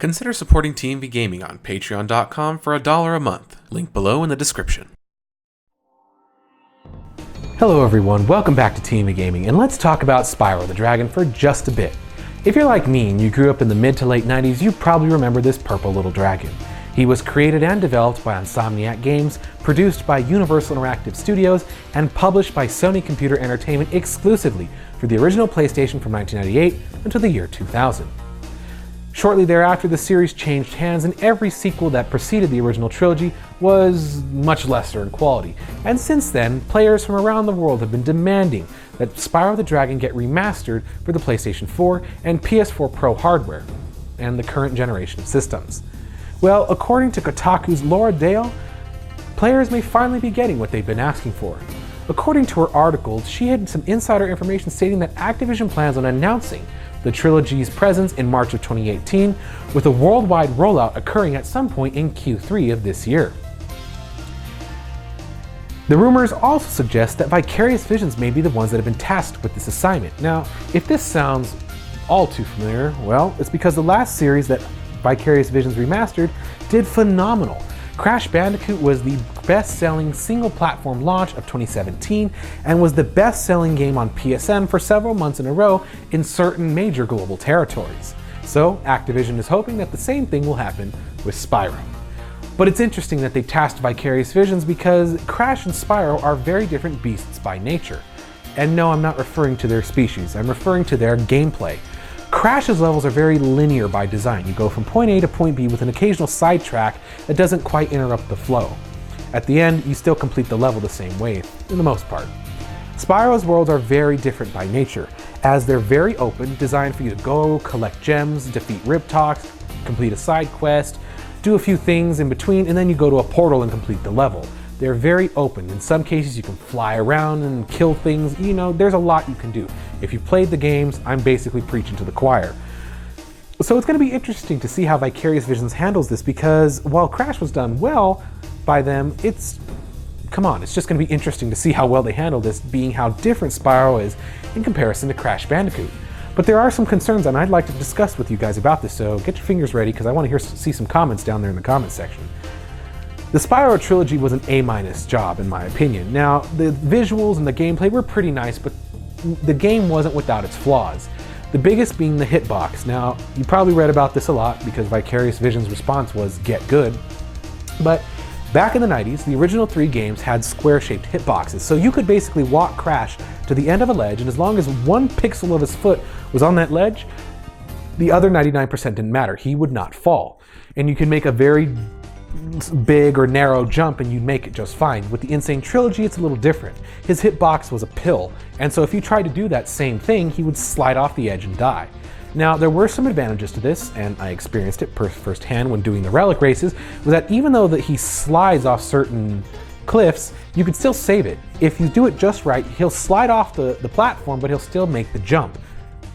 Consider supporting TMV Gaming on patreon.com for $1 a month. Link below in the description. Hello everyone, welcome back to TMV Gaming, and let's talk about Spyro the Dragon for just a bit. If you're like me and you grew up in the mid to late 90s, you probably remember this purple little dragon. He was created and developed by Insomniac Games, produced by Universal Interactive Studios, and published by Sony Computer Entertainment exclusively for the original PlayStation from 1998 until the year 2000. Shortly thereafter, the series changed hands, and every sequel that preceded the original trilogy was much lesser in quality. And since then, players from around the world have been demanding that Spyro the Dragon get remastered for the PlayStation 4 and PS4 Pro hardware, and the current generation of systems. Well, according to Kotaku's Laura Dale, players may finally be getting what they've been asking for. According to her articles, she had some insider information stating that Activision plans on announcing the trilogy's presence in March of 2018, with a worldwide rollout occurring at some point in Q3 of this year. The rumors also suggest that Vicarious Visions may be the ones that have been tasked with this assignment. Now, if this sounds all too familiar, well, it's because the last series that Vicarious Visions Remastered did phenomenal. Crash Bandicoot was the best-selling single-platform launch of 2017 and was the best-selling game on PSN for several months in a row in certain major global territories. So Activision is hoping that the same thing will happen with Spyro. But it's interesting that they tasked Vicarious Visions because Crash and Spyro are very different beasts by nature. And no, I'm not referring to their species, I'm referring to their gameplay. Crash's levels are very linear by design. You go from point A to point B with an occasional sidetrack that doesn't quite interrupt the flow. At the end, you still complete the level the same way, for the most part. Spyro's worlds are very different by nature, as they're very open, designed for you to go, collect gems, defeat Riptocs, complete a side quest, do a few things in between, and then you go to a portal and complete the level. They're very open. In some cases you can fly around and kill things, you know, there's a lot you can do. If you've played the games, I'm basically preaching to the choir. So it's going to be interesting to see how Vicarious Visions handles this, because while Crash was done well by them, it's just going to be interesting to see how well they handle this, being how different Spyro is in comparison to Crash Bandicoot. But there are some concerns, and I'd like to discuss with you guys about this, so get your fingers ready because I want to see some comments down there in the comment section. The Spyro trilogy was an A- job in my opinion. Now, the visuals and the gameplay were pretty nice, but the game wasn't without its flaws. The biggest being the hitbox. Now, you probably read about this a lot because Vicarious Visions' response was get good. But back in the 90s, the original 3 games had square-shaped hitboxes, so you could basically walk Crash to the end of a ledge, and as long as 1 pixel of his foot was on that ledge, the other 99% didn't matter. He would not fall. And you can make a very big or narrow jump and you'd make it just fine. With the Insane Trilogy, it's a little different. His hitbox was a pill, and so if you tried to do that same thing, he would slide off the edge and die. Now, there were some advantages to this, and I experienced it firsthand when doing the relic races, was that even though that he slides off certain cliffs, you could still save it. If you do it just right, he'll slide off the platform, but he'll still make the jump.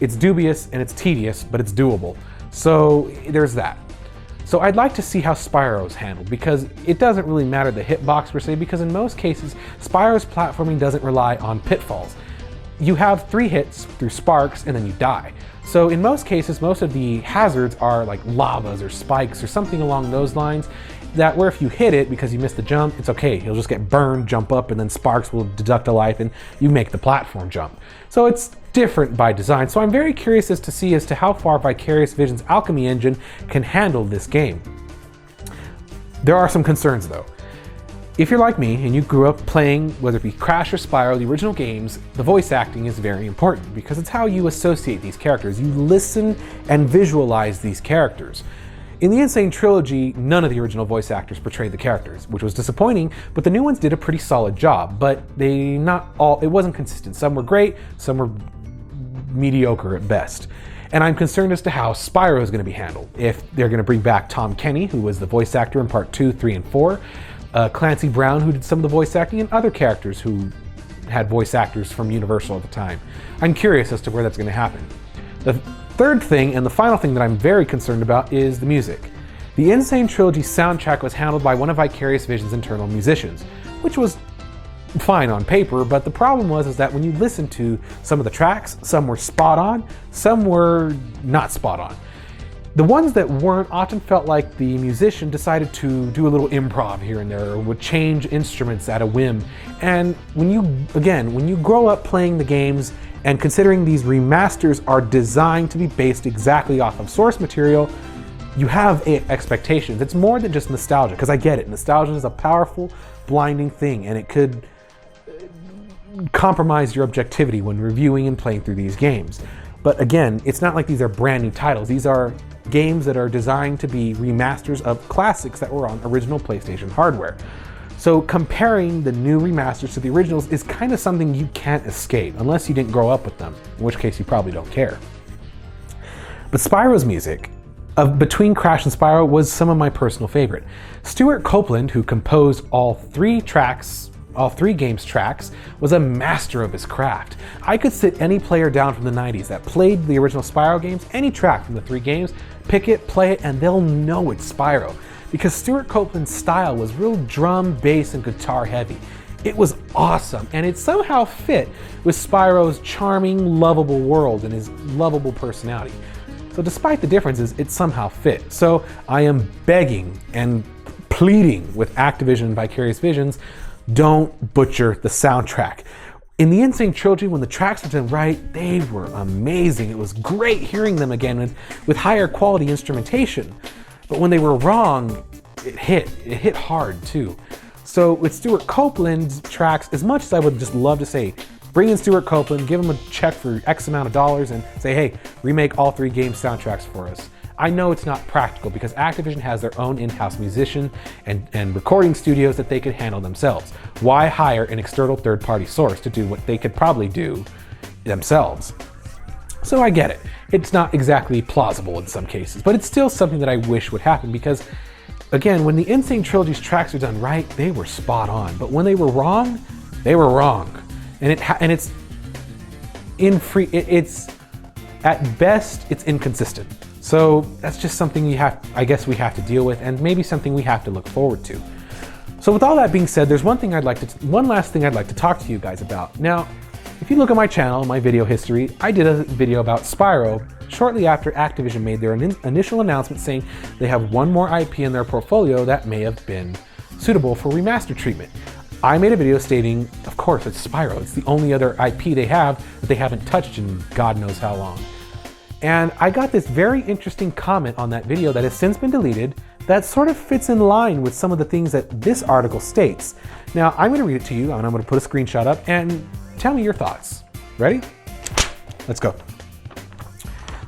It's dubious and it's tedious, but it's doable. So there's that. So I'd like to see how Spyro's handled, because it doesn't really matter the hitbox per se, because in most cases, Spyro's platforming doesn't rely on pitfalls. You have 3 hits through sparks and then you die. So in most cases, most of the hazards are like lavas or spikes or something along those lines, that where if you hit it because you missed the jump, it's okay. He'll just get burned, jump up, and then sparks will deduct a life and you make the platform jump. So it's different by design. So I'm very curious as to how far Vicarious Visions' Alchemy engine can handle this game. There are some concerns though. If you're like me and you grew up playing, whether it be Crash or Spyro, the original games, the voice acting is very important because it's how you associate these characters. You listen and visualize these characters. In the Insane Trilogy, none of the original voice actors portrayed the characters, which was disappointing, but the new ones did a pretty solid job, but it wasn't consistent. Some were great, some were mediocre at best. And I'm concerned as to how Spyro is going to be handled. If they're going to bring back Tom Kenny, who was the voice actor in part 2, 3, and 4, Clancy Brown, who did some of the voice acting, and other characters who had voice actors from Universal at the time. I'm curious as to where that's going to happen. The third thing, and the final thing that I'm very concerned about, is the music. The Insane Trilogy soundtrack was handled by one of Vicarious Visions' internal musicians, which was fine on paper, but the problem was that when you listen to some of the tracks, some were spot on, some were not spot on. The ones that weren't often felt like the musician decided to do a little improv here and there, or would change instruments at a whim. And when you grow up playing the games and considering these remasters are designed to be based exactly off of source material, you have expectations. It's more than just nostalgia, because I get it. Nostalgia is a powerful, blinding thing, and it could compromise your objectivity when reviewing and playing through these games. But again, it's not like these are brand new titles. These are games that are designed to be remasters of classics that were on original PlayStation hardware. So comparing the new remasters to the originals is kind of something you can't escape, unless you didn't grow up with them, in which case you probably don't care. But Spyro's music, between Crash and Spyro, was some of my personal favorite. Stewart Copeland, who composed all three games tracks, was a master of his craft. I could sit any player down from the 90s that played the original Spyro games, any track from the three games, pick it, play it, and they'll know it's Spyro. Because Stewart Copeland's style was real drum, bass, and guitar heavy. It was awesome, and it somehow fit with Spyro's charming, lovable world and his lovable personality. So despite the differences, it somehow fit. So I am begging and pleading with Activision Vicarious Visions, don't butcher the soundtrack. In the Insane Trilogy, when the tracks were done right, they were amazing. It was great hearing them again with higher quality instrumentation. But when they were wrong, it hit hard too. So with Stewart Copeland's tracks, as much as I would just love to say, bring in Stewart Copeland, give him a check for X amount of dollars and say, hey, remake all three game soundtracks for us. I know it's not practical because Activision has their own in-house musician and recording studios that they could handle themselves. Why hire an external third-party source to do what they could probably do themselves? So I get it. It's not exactly plausible in some cases, but it's still something that I wish would happen because, again, when the Insane Trilogy's tracks are done right, they were spot on. But when they were wrong, they were wrong. And it's at best, it's inconsistent. So that's just something I guess we have to deal with, and maybe something we have to look forward to. So with all that being said, there's one last thing I'd like to talk to you guys about. Now, if you look at my channel, my video history, I did a video about Spyro shortly after Activision made their initial announcement saying they have one more IP in their portfolio that may have been suitable for remaster treatment. I made a video stating, of course, it's Spyro. It's the only other IP they have that they haven't touched in God knows how long. And I got this very interesting comment on that video that has since been deleted that sort of fits in line with some of the things that this article states. Now, I'm going to read it to you, and I'm going to put a screenshot up, and tell me your thoughts. Ready? Let's go.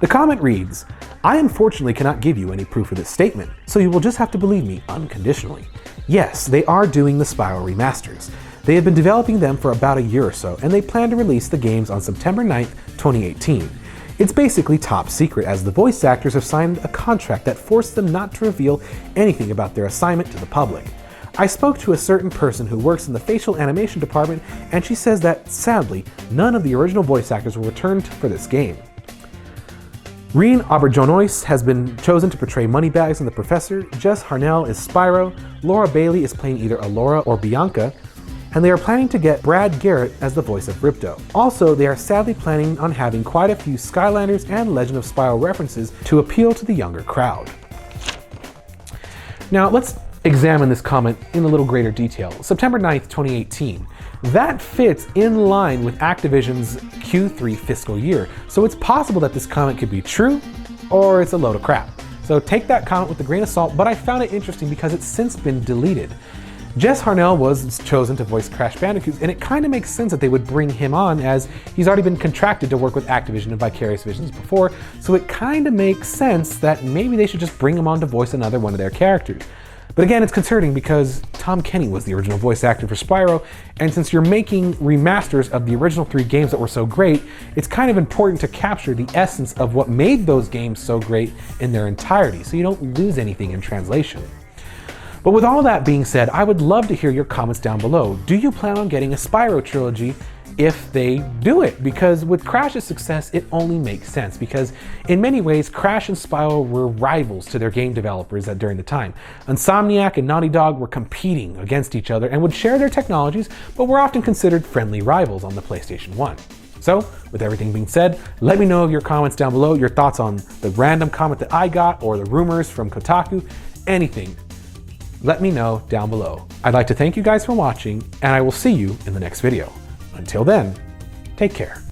The comment reads, I unfortunately cannot give you any proof of this statement, so you will just have to believe me unconditionally. Yes, they are doing the Spyro remasters. They have been developing them for about a year or so, and they plan to release the games on September 9th, 2018. It's basically top secret, as the voice actors have signed a contract that forced them not to reveal anything about their assignment to the public. I spoke to a certain person who works in the facial animation department, and she says that, sadly, none of the original voice actors will return for this game. Reen Auberjonois has been chosen to portray Moneybags and the Professor, Jess Harnell is Spyro, Laura Bailey is playing either Alora or Bianca, and they are planning to get Brad Garrett as the voice of Ripto. Also, they are sadly planning on having quite a few Skylanders and Legend of Spyro references to appeal to the younger crowd. Now, let's examine this comment in a little greater detail. September 9th, 2018. That fits in line with Activision's Q3 fiscal year, so it's possible that this comment could be true, or it's a load of crap. So take that comment with a grain of salt, but I found it interesting because it's since been deleted. Jess Harnell was chosen to voice Crash Bandicoot, and it kind of makes sense that they would bring him on, as he's already been contracted to work with Activision and Vicarious Visions before, so it kind of makes sense that maybe they should just bring him on to voice another one of their characters. But again, it's concerning because Tom Kenny was the original voice actor for Spyro, and since you're making remasters of the original three games that were so great, it's kind of important to capture the essence of what made those games so great in their entirety, so you don't lose anything in translation. But with all that being said, I would love to hear your comments down below. Do you plan on getting a Spyro trilogy if they do it? Because with Crash's success, it only makes sense, because in many ways, Crash and Spyro were rivals to their game developers during the time. Insomniac and Naughty Dog were competing against each other and would share their technologies, but were often considered friendly rivals on the PlayStation 1. So, with everything being said, let me know your comments down below, your thoughts on the random comment that I got or the rumors from Kotaku, anything. Let me know down below. I'd like to thank you guys for watching, and I will see you in the next video. Until then, take care.